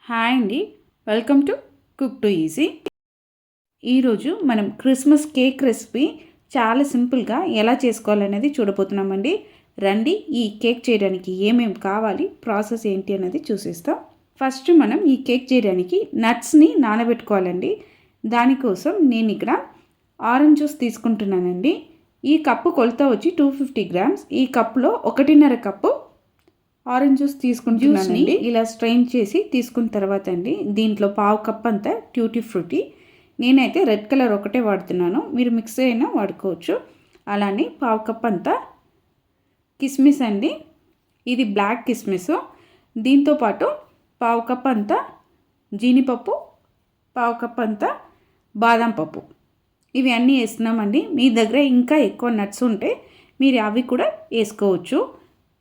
Hi అండి, welcome to cook to easy. ఈరోజు మనం క్రిస్మస్ కేక్ రెసిపీ చాలా సింపుల్గా ఎలా చేసుకోవాలనేది చూడబోతున్నామండి. రండి, ఈ కేక్ చేయడానికి ఏమేమి కావాలి, ప్రాసెస్ ఏంటి అనేది చూసేస్తాం. ఫస్ట్ మనం ఈ కేక్ చేయడానికి నట్స్ని నానబెట్టుకోవాలండి. దానికోసం నేను ఇక్కడ ఆరెంజ్ జ్యూస్ తీసుకుంటున్నానండి. ఈ కప్పు కొలత వచ్చి 250 గ్రామ్స్. ఈ కప్పులో 1.5 కప్పు ఆరెంజ్ జ్యూస్ తీసుకుంటున్నానండి. ఇలా స్ట్రెయిన్ చేసి తీసుకున్న తర్వాత అండి దీంట్లో 1/2 కప్ అంతా ట్యూటీ ఫ్రూటీ. నేనైతే రెడ్ కలర్ ఒకటే వాడుతున్నాను, మీరు మిక్స్ అయినా వాడుకోవచ్చు. అలానే 1/2 కప్ అంతా కిస్మిస్ అండి, ఇది బ్లాక్ కిస్మిస్. దీంతోపాటు 1/2 కప్ అంతా జీడిపప్పు, 1/2 కప్ అంతా బాదం పప్పు. ఇవి అన్నీ వేస్తున్నామండి. మీ దగ్గర ఇంకా ఎక్కువ నట్స్ ఉంటే మీరు అవి కూడా వేసుకోవచ్చు.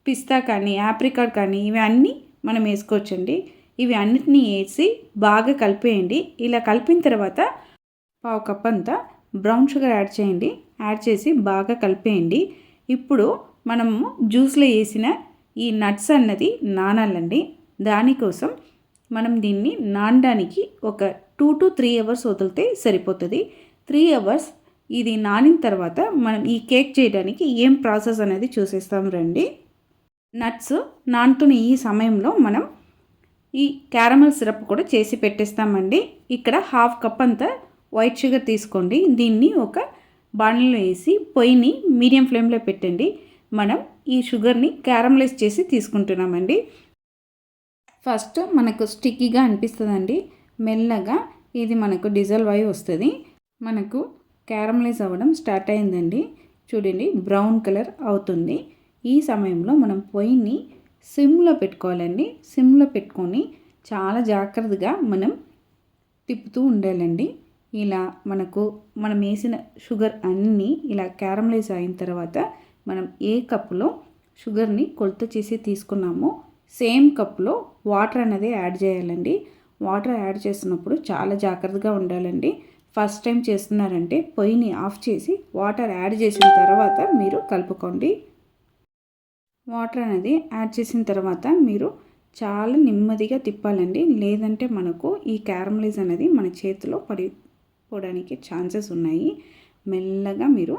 పిస్తా కానీ యాప్రికాట్ కానీ ఇవి అన్నీ మనం వేసుకోవచ్చండి. ఇవి అన్నిటినీ వేసి బాగా కలిపేయండి. ఇలా కలిపిన తర్వాత 1/2 కప్ అంతా బ్రౌన్ షుగర్ యాడ్ చేయండి. యాడ్ చేసి బాగా కలిపేయండి. ఇప్పుడు మనము జ్యూస్లో వేసిన ఈ నట్స్ అన్నది నానాలండి. దానికోసం మనం దీన్ని నానడానికి ఒక 2 to 3 అవర్స్ వదిలితే సరిపోతుంది. 3 అవర్స్ ఇది నానిన తర్వాత మనం ఈ కేక్ చేయడానికి ఏం ప్రాసెస్ అనేది చూసేస్తాం రండి. నట్స్ నానుతున్న ఈ సమయంలో మనం ఈ క్యారమల్ సిరప్ కూడా చేసి పెట్టేస్తామండి. ఇక్కడ 1/2 కప్ అంతా వైట్ షుగర్ తీసుకోండి. దీన్ని ఒక బాణలిలో వేసి పొయ్యిని మీడియం ఫ్లేమ్లో పెట్టండి. మనం ఈ షుగర్ని క్యారమలైజ్ చేసి తీసుకుంటున్నామండి. ఫస్ట్ మనకు స్టిక్కీగా అనిపిస్తుందండి. మెల్లగా ఇది మనకు డిజాల్వ్ అయి వస్తుంది. మనకు క్యారమలైజ్ అవ్వడం స్టార్ట్ అయిందండి. చూడండి, బ్రౌన్ కలర్ అవుతుంది. ఈ సమయంలో మనం పొయ్యిని సిమ్లో పెట్టుకోవాలండి. సిమ్లో పెట్టుకొని చాలా జాగ్రత్తగా మనం తిప్పుతూ ఉండాలండి. ఇలా మనం వేసిన షుగర్ అన్నీ ఇలా క్యారమలైజ్ అయిన తర్వాత మనం ఏ కప్పులో షుగర్ని కొలత చేసి తీసుకున్నామో సేమ్ కప్పులో వాటర్ అనేది యాడ్ చేయాలండి. వాటర్ యాడ్ చేస్తున్నప్పుడు చాలా జాగ్రత్తగా ఉండాలండి. ఫస్ట్ టైం చేస్తున్నారంటే పొయ్యిని ఆఫ్ చేసి వాటర్ యాడ్ చేసిన తర్వాత మీరు కలుపుకోండి. వాటర్ అనేది యాడ్ చేసిన తర్వాత మీరు చాలా నెమ్మదిగా తిప్పాలండి. లేదంటే మనకు ఈ క్యారమలైజ్ అనేది మన చేతిలో పడిపోవడానికి ఛాన్సెస్ ఉన్నాయి. మెల్లగా మీరు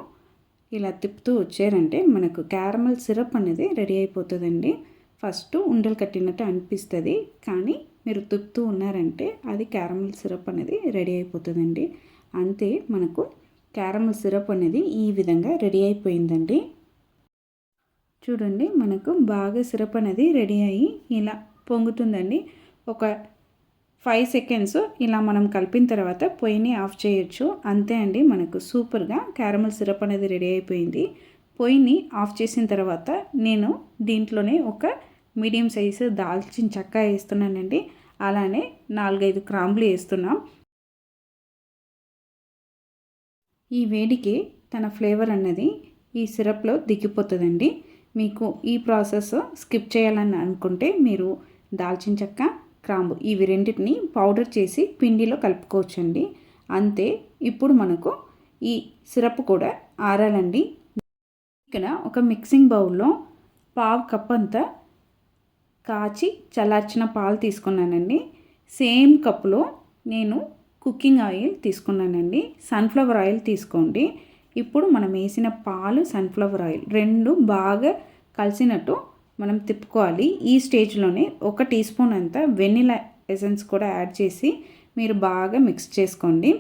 ఇలా తిప్పుతూ వచ్చారంటే మనకు క్యారమల్ సిరప్ అనేది రెడీ అయిపోతుందండి. ఫస్ట్ ఉండలు కట్టినట్టు అనిపిస్తుంది, కానీ మీరు తిప్పుతూ ఉన్నారంటే అది క్యారమల్ సిరప్ అనేది రెడీ అయిపోతుందండి. అంతే, మనకు క్యారమల్ సిరప్ అనేది ఈ విధంగా రెడీ అయిపోయిందండి. చూడండి, మనకు బాగా సిరప్ అనేది రెడీ అయ్యి ఇలా పొంగుతుందండి. ఒక 5 సెకండ్స్ ఇలా మనం కలిపిన తర్వాత పొయ్యిని ఆఫ్ చేయొచ్చు. అంతే అండి, మనకు సూపర్గా క్యారమల్ సిరప్ అనేది రెడీ అయిపోయింది. పొయ్యిని ఆఫ్ చేసిన తర్వాత నేను దీంట్లోనే ఒక మీడియం సైజు దాల్చిన చెక్క వేస్తున్నానండి. అలానే 4-5 క్రాంబులు వేస్తున్నాం. ఈ వేడికి తన ఫ్లేవర్ అన్నది ఈ సిరప్లో దిగిపోతుందండి. మీకు ఈ ప్రాసెస్ స్కిప్ చేయాలని అనుకుంటే మీరు దాల్చిన చెక్క, క్రాంబు ఇవి రెండింటిని పౌడర్ చేసి పిండిలో కలుపుకోవచ్చండి. అంతే. ఇప్పుడు మనకు ఈ సిరప్ కూడా ఆరాలండి. ఇక్కడ ఒక మిక్సింగ్ బౌల్లో 1/2 కప్ అంతా కాచి చల్లార్చిన పాలు తీసుకున్నానండి. సేమ్ కప్పులో నేను కుకింగ్ ఆయిల్ తీసుకున్నానండి. సన్ఫ్లవర్ ఆయిల్ తీసుకోండి. ఇప్పుడు మనం వేసిన పాలు, సన్ఫ్లవర్ ఆయిల్ రెండు బాగా కలిసినట్టు మనం తిప్పుకోవాలి. ఈ స్టేజ్లోనే 1 టీ స్పూన్ అంతా వెనిలా ఎసెన్స్ కూడా యాడ్ చేసి మీరు బాగా మిక్స్ చేసుకోండి.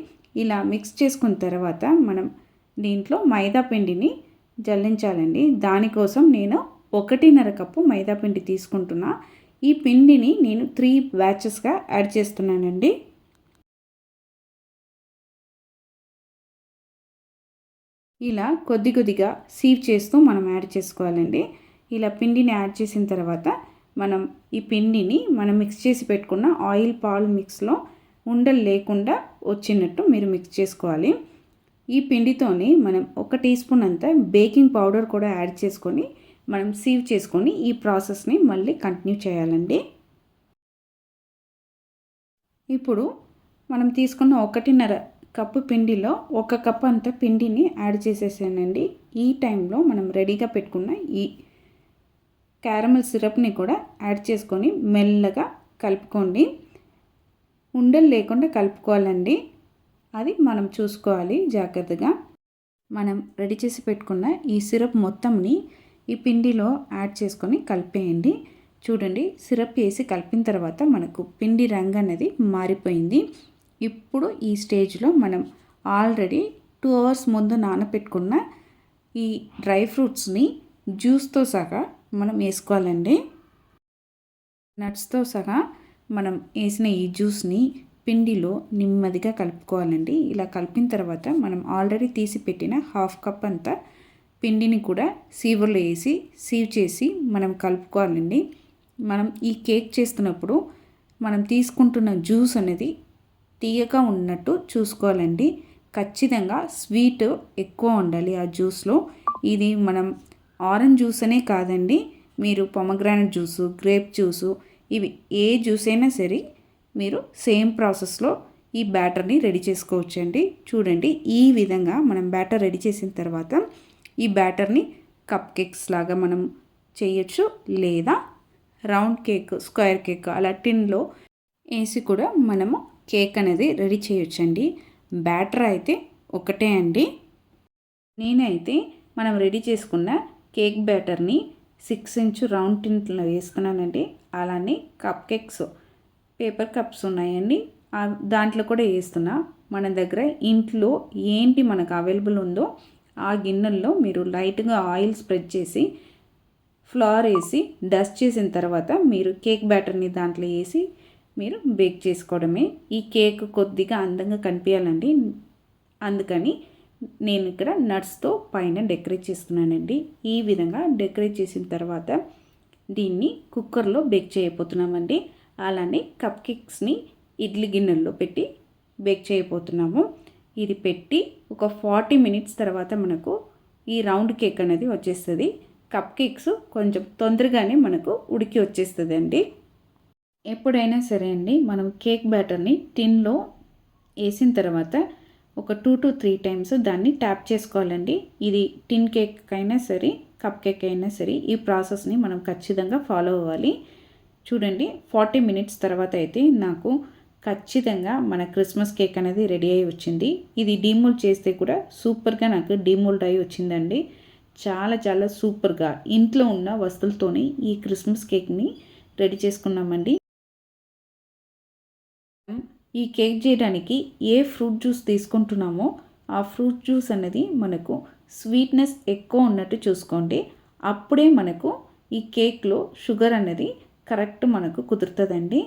ఇలా మిక్స్ చేసుకున్న తర్వాత మనం దీంట్లో మైదా పిండిని జల్లించాలండి. దానికోసం నేను 1.5 కప్పు మైదా పిండి తీసుకుంటున్నా. ఈ పిండిని నేను 3 బ్యాచెస్గా యాడ్ చేస్తున్నానండి. ఇలా కొద్ది కొద్దిగా సీవ్ చేస్తూ మనం యాడ్ చేసుకోవాలండి. ఇలా పిండిని యాడ్ చేసిన తర్వాత మనం ఈ పిండిని మనం మిక్స్ చేసి పెట్టుకున్న ఆయిల్ పాలు మిక్స్లో ఉండలు లేకుండా వచ్చినట్టు మీరు మిక్స్ చేసుకోవాలి. ఈ పిండితోని మనం 1 టీ స్పూన్ అంతా బేకింగ్ పౌడర్ కూడా యాడ్ చేసుకొని మనం సీవ్ చేసుకొని ఈ ప్రాసెస్ని మళ్ళీ కంటిన్యూ చేయాలండి. ఇప్పుడు మనం తీసుకున్న 1.5 కప్పు పిండిలో 1 కప్ అంత పిండిని యాడ్ చేసేసానండి. ఈ టైంలో మనం రెడీగా పెట్టుకున్న ఈ క్యారమల్ సిరప్ని కూడా యాడ్ చేసుకొని మెల్లగా కలుపుకోండి. ఉండలు లేకుండా కలుపుకోవాలండి. అది మనం చూసుకోవాలి జాగ్రత్తగా. మనం రెడీ చేసి పెట్టుకున్న ఈ సిరప్ మొత్తంని ఈ పిండిలో యాడ్ చేసుకొని కలిపేయండి. చూడండి, సిరప్ వేసి కలిపిన తర్వాత మనకు పిండి రంగు అనేది మారిపోయింది. ఇప్పుడు ఈ స్టేజ్లో మనం ఆల్రెడీ 2 అవర్స్ ముందు నానబెట్టుకున్న ఈ డ్రై ఫ్రూట్స్ని జ్యూస్తో సహా మనం వేసుకోవాలండి. నట్స్తో సహా మనం వేసిన ఈ జ్యూస్ని పిండిలో నెమ్మదిగా కలుపుకోవాలండి. ఇలా కలిపిన తర్వాత మనం ఆల్రెడీ తీసి పెట్టిన 1/2 కప్ అంతా పిండిని కూడా సీవర్లో వేసి సీవ్ చేసి మనం కలుపుకోవాలండి. మనం ఈ కేక్ చేస్తున్నప్పుడు మనం తీసుకుంటున్న జ్యూస్ అనేది తీయగా ఉన్నట్టు చూసుకోవాలండి. ఖచ్చితంగా స్వీట్ ఎక్కువ ఉండాలి ఆ జ్యూస్లో. ఇది మనం ఆరెంజ్ జ్యూస్ అనే కాదండి, మీరు పొమగ్రానైట్ జ్యూసు, గ్రేప్ జ్యూసు, ఇవి ఏ జ్యూస్ అయినా సరే మీరు సేమ్ ప్రాసెస్లో ఈ బ్యాటర్ని రెడీ చేసుకోవచ్చండి. చూడండి, ఈ విధంగా మనం బ్యాటర్ రెడీ చేసిన తర్వాత ఈ బ్యాటర్ని కప్ కేక్స్ లాగా మనం చేయొచ్చు, లేదా రౌండ్ కేక్, స్క్వేర్ కేక్ అలా టిన్లో వేసి కూడా మనము కేక్ అనేది రెడీ చేయొచ్చండి. బ్యాటర్ అయితే ఒకటే అండి. నేనైతే మనం రెడీ చేసుకున్న కేక్ బ్యాటర్ని 6 ఇంచ్ రౌండ్ టిన్లో వేస్తున్నానండి. అలానే కప్ కేక్స్ పేపర్ కప్స్ ఉన్నాయండి, దాంట్లో కూడా వేస్తున్నా. మన దగ్గర ఇంట్లో ఏంటి మనకు అవైలబుల్ ఉందో ఆ గిన్నెల్లో మీరు లైట్గా ఆయిల్ స్ప్రెడ్ చేసి ఫ్లవర్ వేసి డస్ట్ చేసిన తర్వాత మీరు కేక్ బ్యాటర్ని దాంట్లో వేసి మీరు బేక్ చేసుకోవడమే. ఈ కేక్ కొద్దిగా అందంగా కనిపించాలండి, అందుకని నేను ఇక్కడ నట్స్తో పైన డెకరేట్ చేస్తున్నానండి. ఈ విధంగా డెకరేట్ చేసిన తర్వాత దీన్ని కుక్కర్లో బేక్ చేయబోతున్నామండి. అలానే కప్ కేక్స్ని ఇడ్లీ గిన్నెల్లో పెట్టి బేక్ చేయబోతున్నాము. ఇది పెట్టి ఒక 40 మినిట్స్ తర్వాత మనకు ఈ రౌండ్ కేక్ అనేది వచ్చేస్తుంది. కప్ కేక్స్ కొంచెం తొందరగానే మనకు ఉడికి వచ్చేస్తుంది అండి. ఎప్పుడైనా సరే అండి, మనం కేక్ బ్యాటర్ని టిన్లో వేసిన తర్వాత ఒక 2 to 3 టైమ్స్ దాన్ని ట్యాప్ చేసుకోవాలండి. ఇది టిన్ కేక్ అయినా సరే, కప్ కేక్ అయినా సరే ఈ ప్రాసెస్ని మనం ఖచ్చితంగా ఫాలో అవ్వాలి. చూడండి, 40 మినిట్స్ తర్వాత అయితే నాకు ఖచ్చితంగా మన క్రిస్మస్ కేక్ అనేది రెడీ అయ్యి వచ్చింది. ఇది డీమోల్డ్ చేస్తే కూడా సూపర్గా నాకు డీమోల్డ్ అయ్యి వచ్చిందండి. చాలా చాలా సూపర్గా ఇంట్లో ఉన్న వస్తువులతోనే ఈ క్రిస్మస్ కేక్ని రెడీ చేసుకున్నామండి. ఈ కేక్ చేయడానికి ఏ ఫ్రూట్ జ్యూస్ తీసుకుంటున్నామో ఆ ఫ్రూట్ జ్యూస్ అనేది మనకు స్వీట్నెస్ ఎక్కువ ఉన్నట్టు చూసుకోండి. అప్పుడే మనకు ఈ కేక్లో షుగర్ అనేది కరెక్ట్ మనకు కుదురుతుందండి.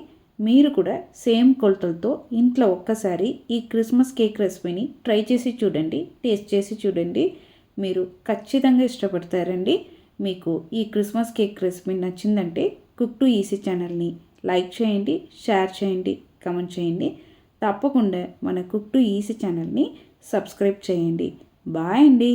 మీరు కూడా సేమ్ కొలతలతో ఇంట్లో ఒక్కసారి ఈ క్రిస్మస్ కేక్ రెసిపీని ట్రై చేసి చూడండి, టేస్ట్ చేసి చూడండి. మీరు ఖచ్చితంగా ఇష్టపడతారండి. మీకు ఈ క్రిస్మస్ కేక్ రెసిపీ నచ్చిందంటే కుక్ టు ఈజీ ఛానల్ని లైక్ చేయండి, షేర్ చేయండి, కమెంట్ చేయండి. తప్పకుండా మన కుక్ టు ఈజీ ఛానల్ని సబ్స్క్రైబ్ చేయండి. బాయ్ అండి.